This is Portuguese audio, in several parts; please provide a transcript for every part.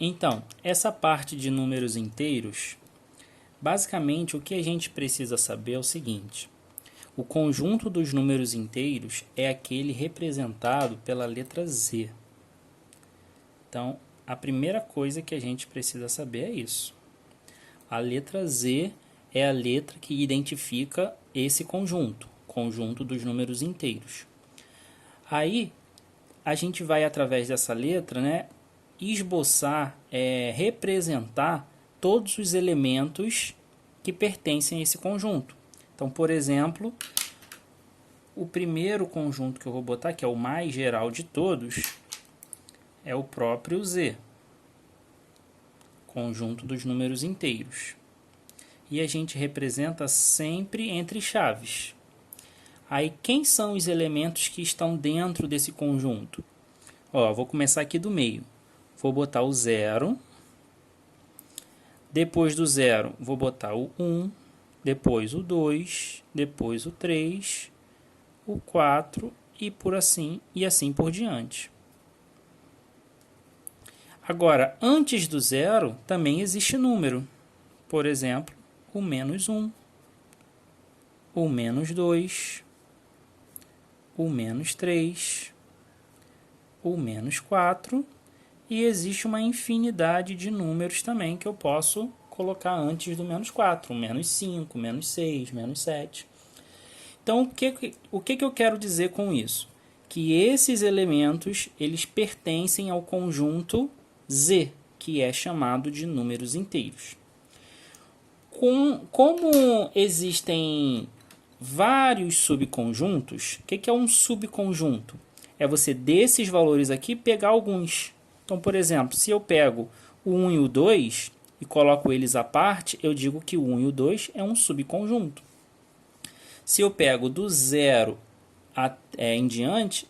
Então, essa parte de números inteiros, basicamente o que a gente precisa saber é o seguinte: o conjunto dos números inteiros é aquele representado pela letra Z. Então, a primeira coisa que a gente precisa saber é isso. A letra Z é a letra que identifica esse conjunto dos números inteiros. Aí, a gente vai, através dessa letra, né, esboçar, representar todos os elementos que pertencem a esse conjunto. Então, por exemplo, o primeiro conjunto que eu vou botar, que é o mais geral de todos, é o próprio Z, conjunto dos números inteiros. E a gente representa sempre entre chaves. Aí, quem são os elementos que estão dentro desse conjunto? Ó, vou começar aqui do meio. Vou botar o 0. Depois do 0, vou botar o 1. Depois o 2. Depois o 3. O 4. E assim por diante. Agora, antes do 0, também existe número. Por exemplo, o menos 1. O menos 2. O menos 3. O menos 4, e existe uma infinidade de números também que eu posso colocar antes do menos 4, o menos 5, menos 6, menos 7. Então, o que eu quero dizer com isso? Que esses elementos, eles pertencem ao conjunto Z, que é chamado de números inteiros. Como existem vários subconjuntos, o que é um subconjunto? É você, desses valores aqui, pegar alguns. Então, por exemplo, se eu pego o 1 e o 2 e coloco eles à parte, eu digo que o 1 e o 2 é um subconjunto. Se eu pego do 0 em diante,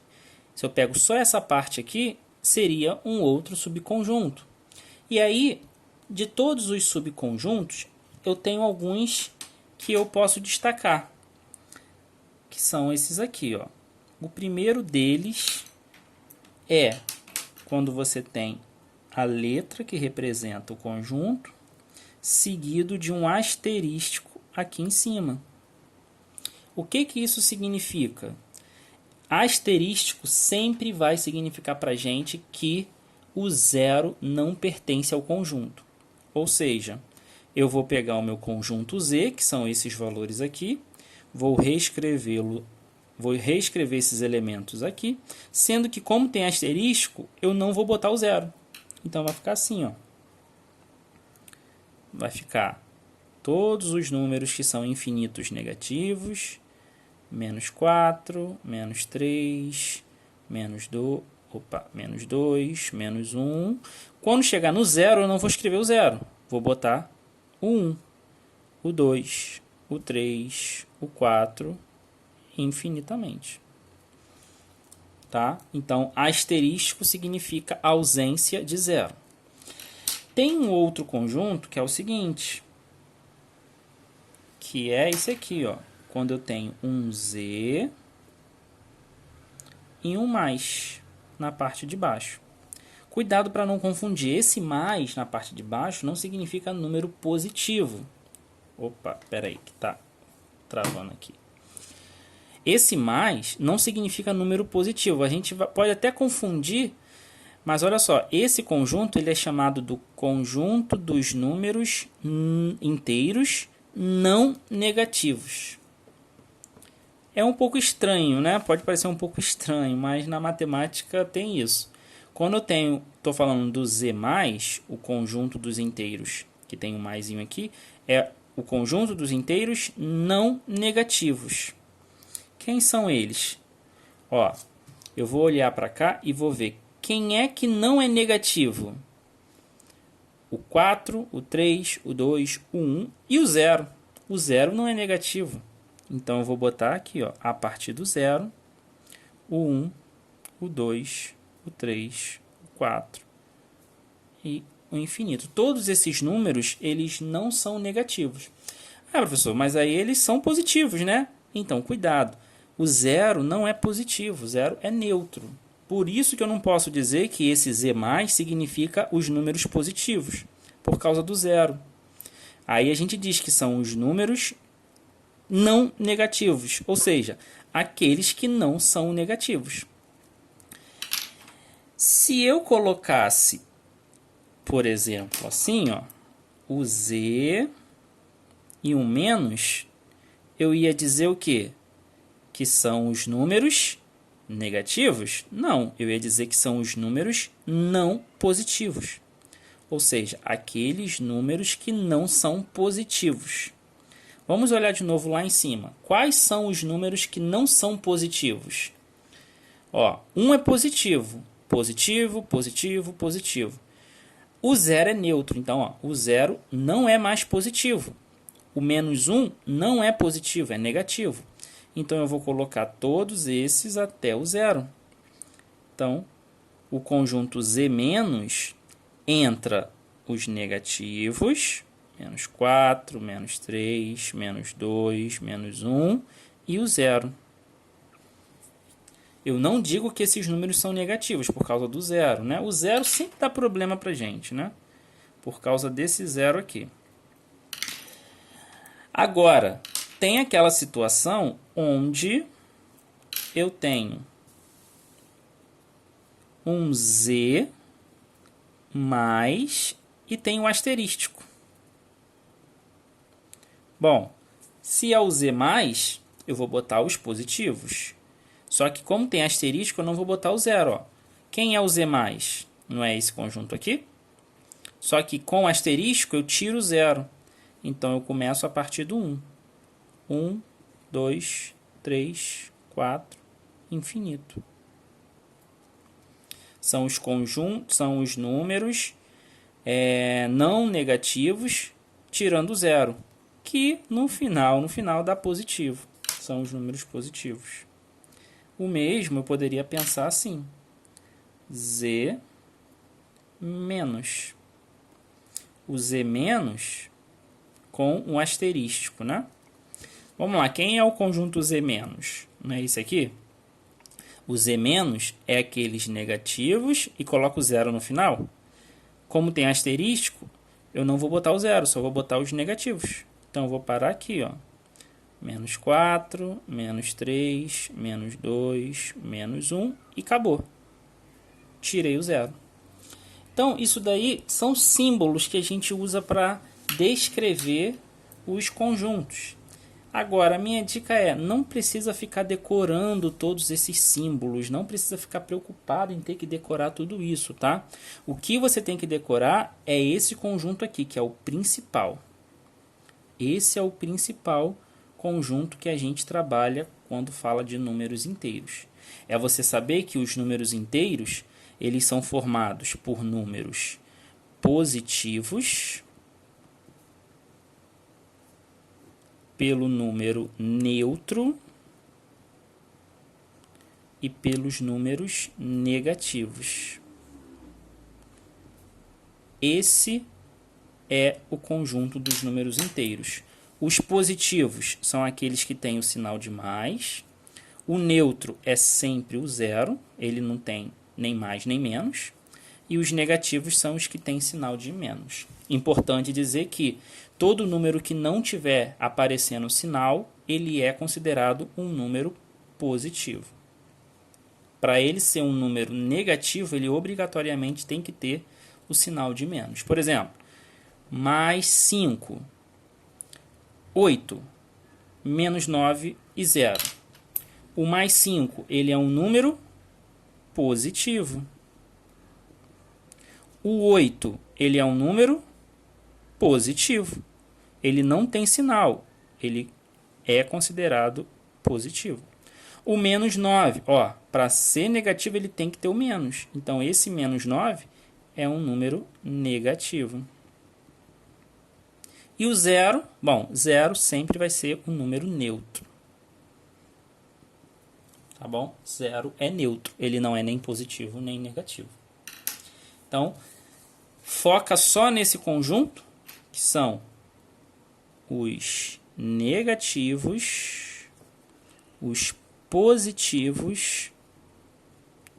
se eu pego só essa parte aqui, seria um outro subconjunto. E aí, de todos os subconjuntos, eu tenho alguns que eu posso destacar, que são esses aqui, ó. O primeiro deles é quando você tem a letra que representa o conjunto, seguido de um asterístico aqui em cima. O que isso significa? Asterístico sempre vai significar para a gente que o 0 não pertence ao conjunto. Ou seja, eu vou pegar o meu conjunto Z, que são esses valores aqui, vou reescrever esses elementos aqui, sendo que, como tem asterístico, eu não vou botar o 0. Então, vai ficar assim, ó. Vai ficar todos os números que são infinitos negativos, menos 4, menos 3, menos 2, menos 1. Quando chegar no 0, eu não vou escrever o 0. Vou botar o 1, o 2, o 3, o 4, infinitamente. Tá? Então, asterístico significa ausência de 0. Tem um outro conjunto que é o seguinte, que é esse aqui, ó. Quando eu tenho um Z e um mais na parte de baixo. Cuidado para não confundir. Esse mais na parte de baixo não significa número positivo. Opa, peraí, que tá travando aqui. Esse mais não significa número positivo. A gente pode até confundir, mas olha só, esse conjunto ele é chamado do conjunto dos números inteiros não negativos. É um pouco estranho, né? Pode parecer um pouco estranho, mas na matemática tem isso. Quando eu estou falando do Z+, o conjunto dos inteiros, que tem um maisinho aqui, é o conjunto dos inteiros não negativos. Quem são eles? Ó, eu vou olhar para cá e vou ver quem é que não é negativo. O 4, o 3, o 2, o 1 e o 0. O 0 não é negativo. Então, eu vou botar aqui, ó, a partir do 0, o 1, o 2, o 3, o 4 e o infinito. Todos esses números, eles não são negativos. Ah, professor, mas aí eles são positivos, né? Então, cuidado. O 0 não é positivo, o 0 é neutro. Por isso que eu não posso dizer que esse z mais significa os números positivos, por causa do zero. Aí a gente diz que são os números não negativos, ou seja, aqueles que não são negativos. Se eu colocasse, por exemplo, assim, ó, o z e um menos, eu ia dizer o quê? Que são os números negativos? Não, eu ia dizer que são os números não positivos. Ou seja, aqueles números que não são positivos. Vamos olhar de novo lá em cima. Quais são os números que não são positivos? Ó, 1 é positivo. Positivo, positivo, positivo. O zero é neutro. Então, ó, o zero não é mais positivo. O menos 1 não é positivo, é negativo. Então, eu vou colocar todos esses até o zero. Então, o conjunto z menos entra os negativos, menos 4, menos 3, menos 2, menos 1 e o zero. Eu não digo que esses números são negativos por causa do zero, né? O zero sempre dá problema para a gente, né? Por causa desse zero aqui. Agora, tem aquela situação onde eu tenho um z mais e tem um asterístico. Bom, se é o z mais, eu vou botar os positivos. Só que como tem asterístico, eu não vou botar o zero. Ó. Quem é o z mais? Não é esse conjunto aqui? Só que com asterístico eu tiro o zero. Então eu começo a partir do 1. 1, 2, 3, 4, infinito. São os conjuntos, são os números não negativos, tirando o zero, que no final dá positivo. São os números positivos. O mesmo eu poderia pensar assim: z menos. O z menos com um asterístico, né? Vamos lá, quem é o conjunto z menos? Não é esse aqui? O z menos é aqueles negativos e coloco o zero no final. Como tem asterístico, eu não vou botar o zero, só vou botar os negativos. Então, eu vou parar aqui, ó. Menos 4, menos 3, menos 2, menos 1 e acabou. Tirei o zero. Então, isso daí são símbolos que a gente usa para descrever os conjuntos. Agora, a minha dica é, não precisa ficar decorando todos esses símbolos, não precisa ficar preocupado em ter que decorar tudo isso, tá? O que você tem que decorar é esse conjunto aqui, que é o principal. Esse é o principal conjunto que a gente trabalha quando fala de números inteiros. É você saber que os números inteiros, eles são formados por números positivos, pelo número neutro e pelos números negativos. Esse é o conjunto dos números inteiros. Os positivos são aqueles que têm o sinal de mais. O neutro é sempre o zero, ele não tem nem mais nem menos. E os negativos são os que têm sinal de menos. Importante dizer que todo número que não tiver aparecendo sinal, ele é considerado um número positivo. Para ele ser um número negativo, ele obrigatoriamente tem que ter o sinal de menos. Por exemplo, mais 5, 8, menos 9 e 0. O mais 5, ele é um número positivo. O 8, ele é um número positivo. Ele não tem sinal, ele é considerado positivo. O menos 9, para ser negativo ele tem que ter o menos. Então, esse menos 9 é um número negativo. E o 0, zero sempre vai ser um número neutro. Tá bom? 0 é neutro, ele não é nem positivo nem negativo. Então, foca só nesse conjunto, que são os negativos, os positivos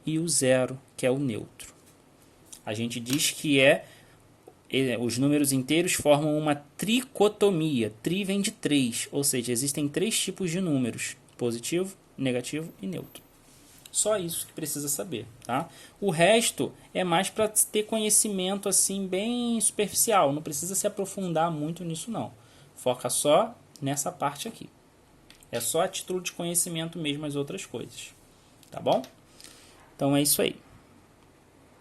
e o 0, que é o neutro. A gente diz que os números inteiros formam uma tricotomia. Tri vem de 3, ou seja, existem 3 tipos de números: positivo, negativo e neutro. Só isso que precisa saber, tá? O resto é mais para ter conhecimento assim bem superficial, não precisa se aprofundar muito nisso não. Foca só nessa parte aqui. É só a título de conhecimento mesmo as outras coisas, tá bom? Então é isso aí.